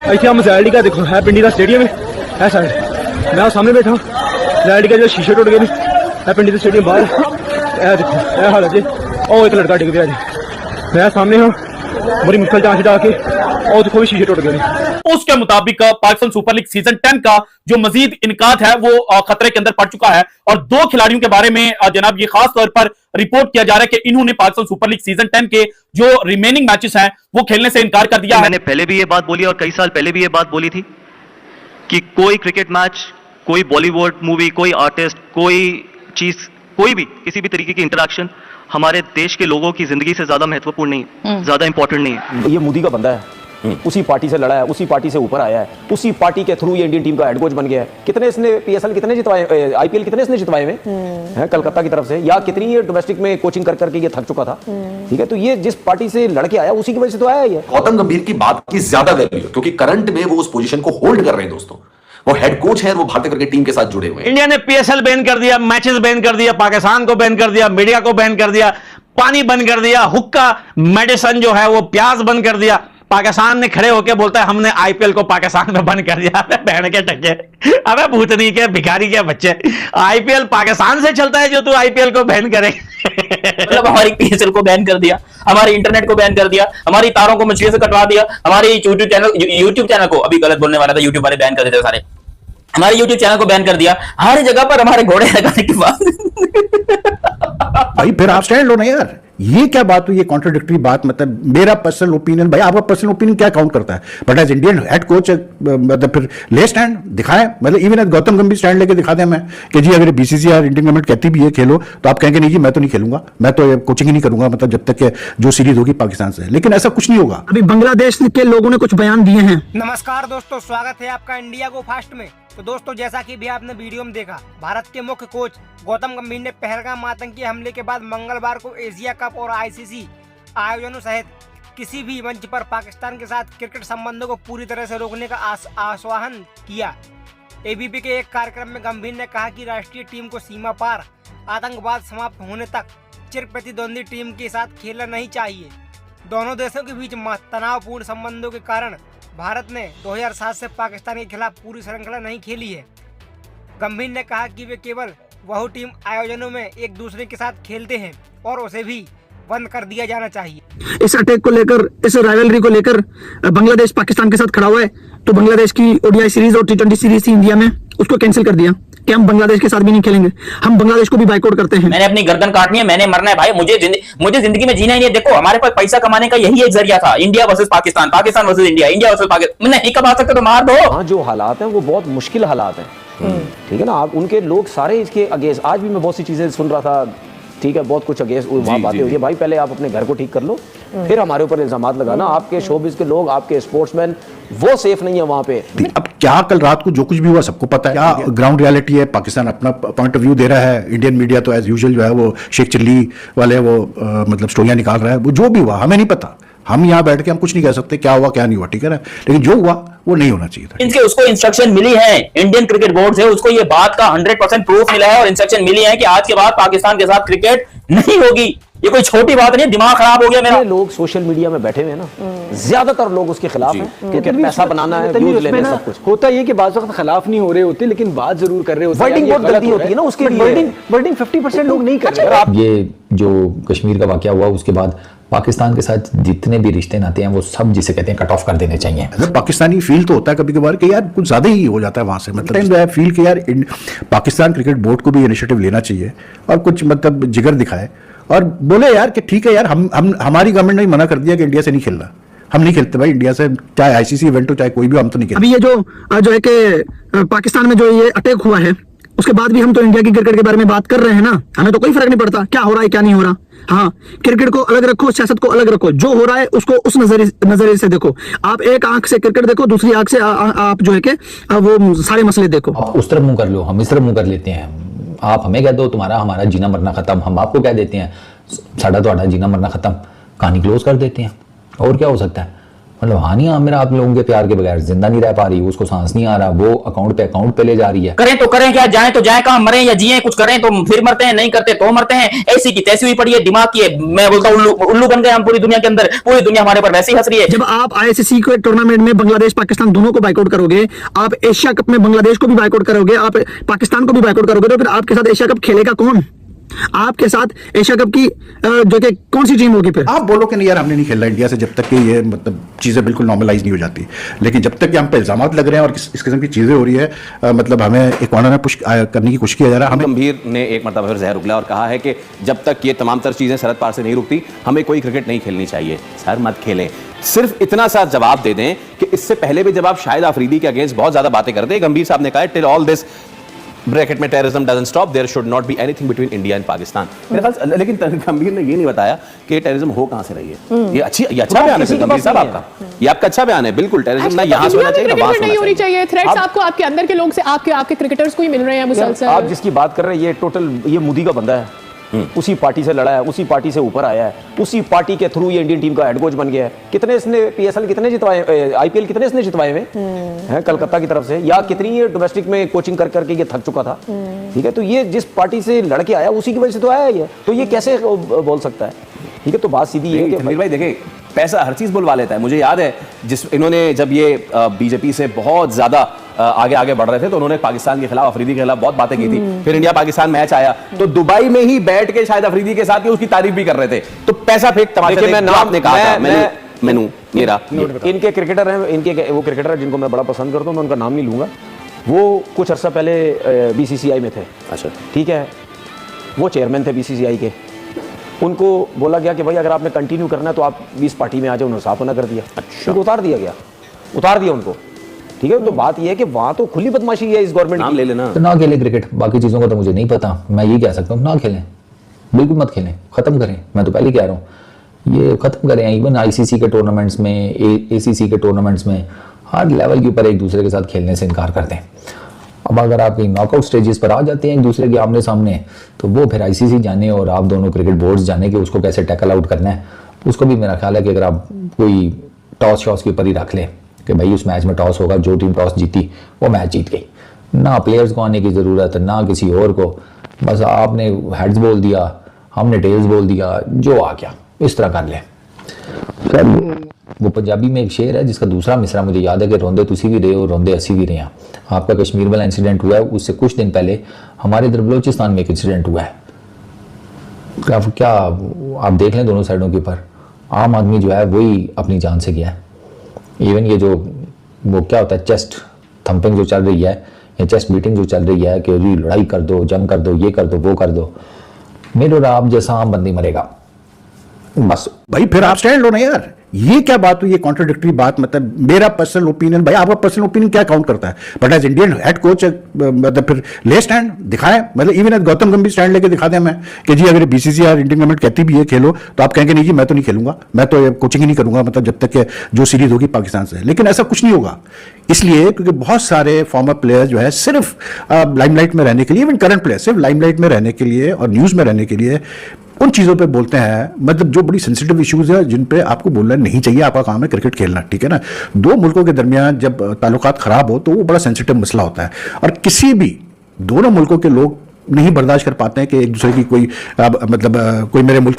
इतने मसैल का देखो है पिंडी का स्टेडियम है साइड मैं सामने बैठा लाइट का जो शीशे टुट गए है पिंडी का स्टेडियम बाहर देखो यह हाल है जी। और एक लड़का डिग गया जी मैं सामने हूँ बड़ी मुश्किल जांच डाल के और देखो भी शीशे टूट गए। उसके मुताबिक पाकिस्तान सुपर लीग सीजन 10 का जो मजीद इनकाद है वो खतरे के अंदर पड़ चुका है और दो खिलाड़ियों के बारे में जनाब ये खास तौर पर रिपोर्ट किया जा रहा है कि इन्होंने पाकिस्तान सुपर लीग सीजन 10 के जो रिमेनिंग मैचेस हैं वो खेलने से इनकार कर दिया। मैंने पहले भी ये बात बोली और कई साल पहले भी ये बात बोली थी कि कोई क्रिकेट मैच, कोई बॉलीवुड मूवी, कोई आर्टिस्ट, कोई चीज, कोई भी किसी भी तरीके की इंटरेक्शन हमारे देश के लोगों की जिंदगी से ज्यादा महत्वपूर्ण नहीं है, ज्यादा इंपॉर्टेंट नहीं है। ये मोदी का बंदा है, उसी पार्टी से लड़ा है, उसी पार्टी से ऊपर आया है, उसी पार्टी के थ्रू ये इंडियन टीम का हेड कोच बन गया है। कितने इसने पीएसएल कितने जितवाए, आईपीएल कितने इसने जितवाए हुए हैं कलकत्ता की तरफ से, या कितनी ये डोमेस्टिक में कोचिंग कर करके ये थक चुका था। ठीक है, तो ये जिस पार्टी से लड़के आया उसी की वजह से तो आया ये। गौतम गंभीर की बात की ज्यादा वैल्यू क्योंकि करंट में वो उस पोजीशन को होल्ड कर रहे हैं दोस्तों। वो हेड कोच है, वो भारतीय क्रिकेट टीम के साथ जुड़े हुए हैं। इंडिया ने पीएसएल बैन कर दिया, मैचेस बैन कर दिया, पाकिस्तान को बैन कर दिया, मीडिया को बैन कर दिया, पानी बंद कर दिया, हुक्का मेडिसिन जो है वो प्याज बंद कर दिया। पाकिस्तान ने खड़े होकर बोलता है हमने आईपीएल को पाकिस्तान में बंद कर दिया। अबे बहन के टके, अबे भूतनी के भिखारी के बच्चे, आईपीएल पाकिस्तान से चलता है जो तू आईपीएल को बैन करे। मतलब हमारी पीएसएल को बैन कर दिया, हमारे इंटरनेट को बैन कर दिया, हमारी तारों को मछलियों से कटवा दिया, हमारी यूट्यूब चैनल को, अभी गलत बोलने वाला था, यूट्यूब वाले बैन कर देते सारे, हमारे यूट्यूब चैनल को बैन कर दिया। हर जगह पर हमारे घोड़े लगाने के बाद भाई फिर आप स्टैंड लो ना यार, ये क्या बात हुई, ये कॉन्ट्रोडिक्टरी बात। मतलब मेरा पर्सनल ओपिनियन, भाई आपका पर्सनल ओपिनियन क्या काउंट करता है, but as Indian head coach मतलब फिर ले स्टैंड दिखाएं। मतलब इवन एज गौतम गंभीर स्टैंड लेके दिखा दें मैं कि जी अगर बीसीसीआई इंडियन गवर्नमेंट कहती भी है खेलो तो आप कहेंगे नहीं जी मैं तो नहीं खेलूंगा, मैं तो कोचिंग ही नहीं करूंगा, मतलब जब तक जो सीरीज होगी पाकिस्तान से। लेकिन ऐसा कुछ नहीं होगा। अभी बांग्लादेश के लोगों ने कुछ बयान दिए हैं। नमस्कार दोस्तों, स्वागत है आपका इंडिया गो फास्ट में। तो दोस्तों जैसा कि भी आपने वीडियो में देखा, भारत के मुख्य कोच गौतम गंभीर ने पहलगाम आतंकी हमले के बाद मंगलवार को एशिया कप और आईसीसी आयोजनों सहित किसी भी मंच पर पाकिस्तान के साथ क्रिकेट संबंधों को पूरी तरह से रोकने का आश्वासन किया। एबीपी के एक कार्यक्रम में गंभीर ने कहा कि राष्ट्रीय टीम को सीमा पार आतंकवाद समाप्त होने तक चिर प्रतिद्वंदी टीम के साथ खेलना नहीं चाहिए। दोनों देशों के बीच तनावपूर्ण संबंधों के कारण भारत ने 2007 से पाकिस्तान के खिलाफ पूरी श्रृंखला नहीं खेली है। गंभीर ने कहा कि वे केवल वह टीम आयोजनों में एक दूसरे के साथ खेलते हैं और उसे भी बंद कर दिया जाना चाहिए। इस अटैक को लेकर, इस राइवलरी को लेकर बांग्लादेश पाकिस्तान के साथ खड़ा हुआ है, तो बांग्लादेश की ओडीआई सीरीज और टी20 सीरीज थी इंडिया में, उसको कैंसिल कर दिया कि हम बांग्लादेश के साथ भी नहीं खेलेंगे, हम बांग्लादेश को भी बाइकआउट करते हैं। मैंने अपनी गर्दन काटनी है, मैंने मरना है भाई, मुझे जिंदगी में जीना ही नहीं है। देखो हमारे पास पैसा कमाने का यही एक जरिया था, India versus Pakistan, Pakistan versus India, India versus Pakistan. नहीं कमा सकते तो मार दो। हाँ, जो हालात हैं वो बहुत मुश्किल हालात हैं। ठीक है ना, आप उनके लोग सारे इसके अगेंस्ट, आज भी मैं बहुत सी चीजें सुन रहा था, ठीक है, बहुत कुछ अगेंस्ट वहाँ बातें हुई है। भाई पहले आप अपने घर को ठीक कर लो, फिर हमारे ऊपर इल्जामात लगाना। आपके शोबिज के लोग, आपके स्पोर्ट्समैन वो सेफ नहीं है वहाँ पे। अब क्या कल रात को जो कुछ भी हुआ सबको पता है, क्या ग्राउंड रियलिटी है। पाकिस्तान अपना पॉइंट ऑफ व्यू दे रहा है, इंडियन मीडिया तो एज यूजुअल जो है वो शेख चिल्ली वाले वो मतलब स्टोरियां निकाल रहा है। वो जो भी हुआ हमें नहीं पता, हम यहाँ बैठ के हम कुछ नहीं कह सकते क्या हुआ क्या नहीं हुआ, ठीक है ना, लेकिन जो हुआ वो नहीं होना चाहिए था। इनके उसको इंस्ट्रक्शन मिली है इंडियन क्रिकेट बोर्ड से, उसको ये बात का 100% प्रूफ मिला है और इंस्ट्रक्शन मिली है कि आज के बाद पाकिस्तान के साथ क्रिकेट नहीं होगी। ये कोई छोटी बात नहीं, दिमाग खराब हो गया मेरा। लोग सोशल मीडिया में बैठे हुए हैं ना, ज्यादातर लोग उसके खिलाफ हैं, क्योंकि पैसा बनाना है, व्यूज लेने, सब कुछ होता है कि बात वक्त खिलाफ नहीं हो रहे होते लेकिन बात जरूर कर रहे होते हैं। वर्डिंग बहुत गलती होती है ना उसके लिए, वर्डिंग 50% लोग नहीं कर रहे। ये जो कश्मीर का वाकया हुआ उसके बाद पाकिस्तान के साथ जितने भी रिश्ते नाते हैं वो सब जिसे कहते हैं कट ऑफ कर देने चाहिए। अगर पाकिस्तानी फील तो होता है कभी कभार कि यार कुछ ज्यादा ही हो जाता है वहां से, मतलब फील कि यार पाकिस्तान क्रिकेट बोर्ड को भी इनिशिएटिव लेना चाहिए और कुछ मतलब जिगर दिखाए और बोले यार कि ठीक है यार, हम हमारी गवर्नमेंट ने मना कर दिया कि इंडिया से नहीं खेलना, हम नहीं खेलते भाई इंडिया से, चाहे आईसीसी इवेंट हो चाहे कोई भी, हम तो नहीं खेलते। अभी ये जो है कि पाकिस्तान में जो ये अटैक हुआ है उसके बाद भी हम तो इंडिया की क्रिकेट के बारे में बात कर रहे हैं ना, हमें तो कोई फर्क नहीं पड़ता क्या हो रहा है क्या नहीं हो रहा। हाँ, क्रिकेट को अलग रखो, सियासत को अलग रखो, जो हो रहा है उसको उस नजरिए से देखो। आप एक आंख से क्रिकेट देखो, दूसरी आंख से आप जो है कि वो सारे मसले देखो। आप उस तरफ मुंह कर लो, हम इस तरफ मुंह कर लेते हैं। आप हमें कह दो तुम्हारा हमारा जीना मरना खत्म, हम आपको कह देते हैं साड़ा तो जीना मरना खत्म, कहानी क्लोज कर देते हैं। और क्या हो सकता है? मतलब हानिया मेरा आप लोगों के प्यार के बगैर जिंदा नहीं रह पा रही, उसको सांस नहीं आ रहा, वो अकाउंट पे ले जा रही है। करें तो करें क्या, जाए तो जाए कहां, मरे या जिए, कुछ करें तो फिर मरते हैं, नहीं करते तो मरते हैं। ऐसी की तैसी हुई पड़ी है, दिमाग की है। मैं बोलता हूं उल्लू बन गए हम पूरी दुनिया के अंदर, पूरी दुनिया हमारे पर वैसे ही हंस रही है। जब आप आईसीसी के टूर्नामेंट में बांग्लादेश पाकिस्तान दोनों को बाइकआउट करोगे, आप एशिया कप में बांग्लादेश को भी बाइकआउट करोगे, आप पाकिस्तान को भी बाइकआउट करोगे, तो फिर आपके साथ एशिया कप खेलेगा कौन? आपके साथ एशिया कप की जो कि कौन सी टीम होगी? फिर आप बोलो कि नहीं यार हमने नहीं खेला इंडिया से, जब तक कि ये मतलब चीजें बिल्कुल नॉर्मलाइज नहीं हो जाती। लेकिन जब तक कि हम पे इल्जामात लग रहे हैं और इस किस्म की चीजें हो रही है, मतलब हमें एक कॉर्नर में पुश करने की कोशिश किया जा रहा है। हमें गंभीर ने एक मरतबा फिर जहर उगला और कहा है कि जब तक ये तमाम तर चीजें सरहद पार से नहीं रुकती, हमें कोई क्रिकेट नहीं खेलनी चाहिए। सर मत खेलें, सिर्फ इतना सा जवाब दे दें कि इससे पहले भी जब आप शाहिद आफरीदी के अगेंस्ट बहुत ज्यादा बातें करते हैं, गंभीर साहब ने कहा टिल ऑल दिस ब्रैकेट में terrorism doesn't stop, there should not be anything between India and Pakistan. मेरे ख्याल, लेकिन गंभीर ने ये नहीं बताया कि टेररिज्म हो कहां से रही है। ये अच्छा बयान है गंभीर साहब आपका, ये आपका अच्छा बयान है। बिल्कुल टेररिज्म ना यहां से होना चाहिए ना वहां से नहीं होनी चाहिए। थ्रेट्स आपको आपके अंदर के लोग से, आपके क्रिकेटर्स को ही मिल रहे हैं मुसलसल। आप जिसकी बात कर रहे हैं ये टोटल ये मोदी का बंदा है, उसी पार्टी से लड़ा है, उसी पार्टी से ऊपर आया है, उसी पार्टी के थ्रू ये इंडियन टीम का हेड कोच बन गया है। कितने इसने पीएसएल कितने जितवाए, आईपीएल कितने इसने जितवाए हुए हैं कलकत्ता की तरफ से, या कितनी ये डोमेस्टिक में कोचिंग कर करके ये थक चुका था। ठीक है, तो ये जिस पार्टी से लड़के आया उसी की वजह से तो आया ये, तो ये कैसे बोल सकता है? ठीक है, तो बात सीधी है कि भाई देखिए पैसा हर चीज बुलवा लेता है। मुझे याद है जिस इन्होंने जब ये बीजेपी से बहुत ज्यादा आगे बढ़ रहे थे तो उन्होंने पाकिस्तान के खिलाफ, अफरीदी के खिलाफ बहुत बातें की थी। फिर इंडिया पाकिस्तान मैच आया तो दुबई में ही बैठ के शायद अफरीदी के साथ ही उसकी तारीफ भी कर रहे थे। तो पैसा फेंक तमाशा, मैं नाम आपने कहा था, मैनू मेरा इनके क्रिकेटर हैं, इनके वो क्रिकेटर है जिनको मैं बड़ा पसंद करता हूं, मैं उनका नाम नहीं लूंगा। वो कुछ अर्सा पहले बीसीसीआई में थे। अच्छा, ठीक है, वो चेयरमैन थे बीसीसीआई के। उनको बोला गया कि भाई अगर आपने कंटिन्यू करना है तो आप 20 पार्टी में आ जाओ, उन्होंने साफ मना कर दिया। अच्छा, उनको उतार दिया उनको। ठीक है, तो बात यह है कि वहां तो खुली बदमाशी है इस गवर्नमेंट की। ले लेना तो ना खेले क्रिकेट, बाकी चीजों का तो मुझे नहीं पता। मैं ये कह सकता हूँ ना खेलें, बिल्कुल मत खेलें, खत्म करें। मैं तो पहले कह रहा हूँ ये खत्म करें। इवन आईसीसी के टूर्नामेंट्स में, एसीसी के टूर्नामेंट्स में हर लेवल के ऊपर एक दूसरे के साथ खेलने से इनकार करते हैं। अब अगर आप नॉकआउट स्टेजेस पर आ जाते हैं एक दूसरे के आमने सामने, तो वो फिर आईसीसी जाने और आप दोनों क्रिकेट बोर्ड्स जाने कि उसको कैसे टैकल आउट करना है। उसको भी मेरा ख्याल है कि अगर आप कोई टॉस शॉस के ऊपर ही रख लें कि भाई उस मैच में टॉस होगा, जो टीम टॉस जीती वो मैच जीत गई। ना प्लेयर्स को आने की ज़रूरत, ना किसी और को, बस आपने हेड्स बोल दिया, हमने टेल्स बोल दिया, जो आ गया इस तरह कर लें। वो पंजाबी में एक शेर है जिसका दूसरा मिसरा मुझे याद है कि रोंदे तुसी भी रहे हो, रोंदे असी भी रहे हैं। आपका कश्मीर वाला इंसिडेंट हुआ है, उससे कुछ दिन पहले हमारे इधर बलोचिस्तान में एक इंसिडेंट हुआ है। क्या आप देख लें दोनों साइडों के ऊपर, आम आदमी जो है वही अपनी जान से गया है। इवन ये जो वो क्या होता है चेस्ट थंपिंग जो चल रही है या चेस्ट बीटिंग जो चल रही है कि लड़ाई कर दो, जंग कर दो, ये कर दो, वो कर दो, मेरे और आप जैसा आम बंदी मरेगा बस। भाई फिर आप स्टैंड लो ना यार, ये क्या बात हुई? ये कॉन्ट्राडिक्टरी बात, मतलब मेरा पर्सनल ओपिनियन, भाई आपका पर्सनल ओपिनियन क्या काउंट करता है? But as Indian head coach मतलब फिर ले स्टैंड दिखाएं, मतलब इवन एज गौतम गंभीर स्टैंड लेके दिखा दें मैं कि जी अगर बीसीसीआई इंडियन गवर्नमेंट कहती भी है खेलो, तो आप कहेंगे नहीं जी मैं तो नहीं खेलूंगा, मैं तो कोचिंग ही नहीं करूंगा, मतलब जब तक कि जो सीरीज होगी पाकिस्तान से। लेकिन ऐसा कुछ नहीं होगा, इसलिए क्योंकि बहुत सारे फॉर्मर प्लेयर जो है सिर्फ लाइमलाइट में रहने के लिए, इवन करंट प्लेयर सिर्फ लाइमलाइट में रहने के लिए और न्यूज में रहने के लिए उन चीज़ों पे बोलते हैं, मतलब जो बड़ी सेंसिटिव इश्यूज है जिन पे आपको बोलना नहीं चाहिए। आपका काम है क्रिकेट खेलना, ठीक है ना। दो मुल्कों के दरमियान जब ताल्लुकात खराब हो तो वो बड़ा सेंसिटिव मसला होता है, और किसी भी दोनों मुल्कों के लोग नहीं बर्दाश्त कर पाते हैं कि एक दूसरे की कोई मतलब कोई मेरे मुल्क